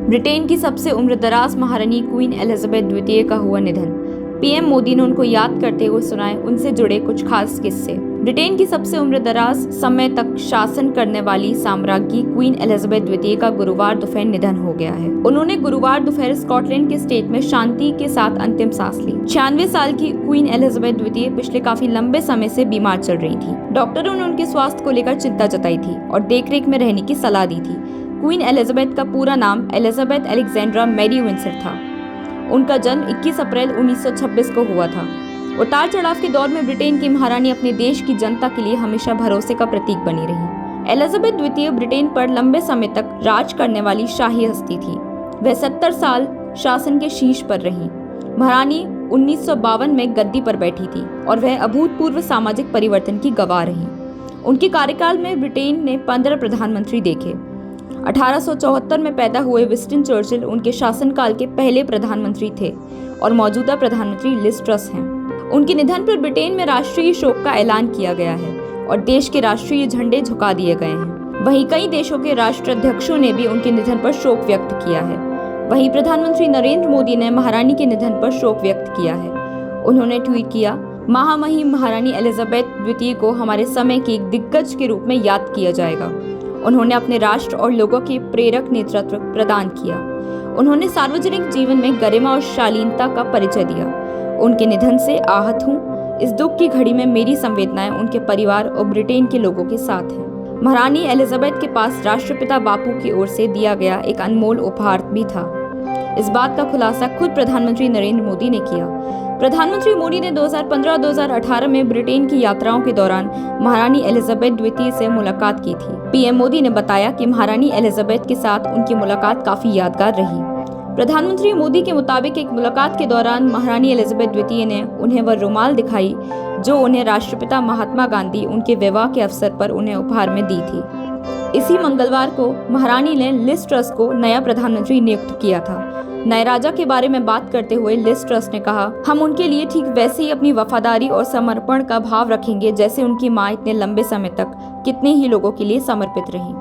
Britain की सबसे उम्रदराज महारानी क्वीन एलिजाबेथ द्वितीय का हुआ निधन। पीएम मोदी ने उनको याद करते हुए सुनाए उनसे जुड़े कुछ खास किस्से। ब्रिटेन की सबसे उम्रदराज समय तक शासन करने वाली साम्राज्ञी क्वीन एलिजाबेथ द्वितीय का गुरुवार दोपहर निधन हो गया है। उन्होंने गुरुवार दोपहर स्कॉटलैंड के स्टेट में शांति के साथ अंतिम सांस ली। 96 साल की क्वीन एलिजाबेथ द्वितीय पिछले काफी लंबे समय से बीमार चल रही थी। डॉक्टरों ने उनके स्वास्थ्य को लेकर चिंता जताई थी और देखरेख में रहने की सलाह दी थी। क्वीन एलिजाबेथ का पूरा नाम एलिजाबेथ अलेक्जेंड्रा मैरी विंसर था। उनका जन्म 21 अप्रैल 1926 को हुआ था। उतार चढ़ाव के दौर में ब्रिटेन की महारानी अपने देश की जनता के लिए हमेशा भरोसे का प्रतीक बनी रही। एलिजाबेथ द्वितीय ब्रिटेन पर लंबे समय तक राज करने वाली शाही हस्ती थी। वह 70 साल शासन के शीर्ष पर रही। महारानी 1952 में गद्दी पर बैठी थी और वह अभूतपूर्व सामाजिक परिवर्तन की गवाह रही। उनके कार्यकाल में ब्रिटेन ने 15 प्रधानमंत्री देखे। 1874 में पैदा हुए विंस्टन चर्चिल उनके शासनकाल के पहले प्रधानमंत्री थे और मौजूदा प्रधानमंत्री लिज ट्रस हैं। उनके निधन पर ब्रिटेन में राष्ट्रीय शोक का ऐलान किया गया है और देश के राष्ट्रीय झंडे झुका दिए गए हैं। वहीं कई देशों के राष्ट्राध्यक्षों ने भी उनके निधन पर शोक व्यक्त किया है। वहीं प्रधानमंत्री नरेंद्र मोदी ने महारानी के निधन पर शोक व्यक्त किया है। उन्होंने ट्वीट किया, महामहिम महारानी एलिजाबेथ द्वितीय को हमारे समय की एक दिग्गज के रूप में याद किया जाएगा। उन्होंने अपने राष्ट्र और लोगों के प्रेरक नेतृत्व प्रदान किया। उन्होंने सार्वजनिक जीवन में गरिमा और शालीनता का परिचय दिया। उनके निधन से आहत हूँ। इस दुख की घड़ी में मेरी संवेदनाएं उनके परिवार और ब्रिटेन के लोगों के साथ हैं। महारानी एलिजाबेथ के पास राष्ट्रपिता बापू की ओर से दिया गया एक अनमोल उपहार भी था। इस बात का खुलासा खुद प्रधानमंत्री नरेंद्र मोदी ने किया। प्रधानमंत्री मोदी ने 2015-2018 में ब्रिटेन की यात्राओं के दौरान महारानी एलिजाबेथ द्वितीय से मुलाकात की थी। पीएम मोदी ने बताया कि महारानी एलिजाबेथ के साथ उनकी मुलाकात काफी यादगार रही। प्रधानमंत्री मोदी के मुताबिक एक मुलाकात के दौरान महारानी एलिजाबेथ द्वितीय ने उन्हें वह रुमाल दिखाई जो उन्हें राष्ट्रपिता महात्मा गांधी उनके विवाह के अवसर पर उन्हें उपहार में दी थी। इसी मंगलवार को महारानी ने लिज ट्रस को नया प्रधानमंत्री नियुक्त किया था। नए राजा के बारे में बात करते हुए लिज ट्रस ने कहा, हम उनके लिए ठीक वैसे ही अपनी वफादारी और समर्पण का भाव रखेंगे जैसे उनकी मां इतने लंबे समय तक कितने ही लोगों के लिए समर्पित रहीं।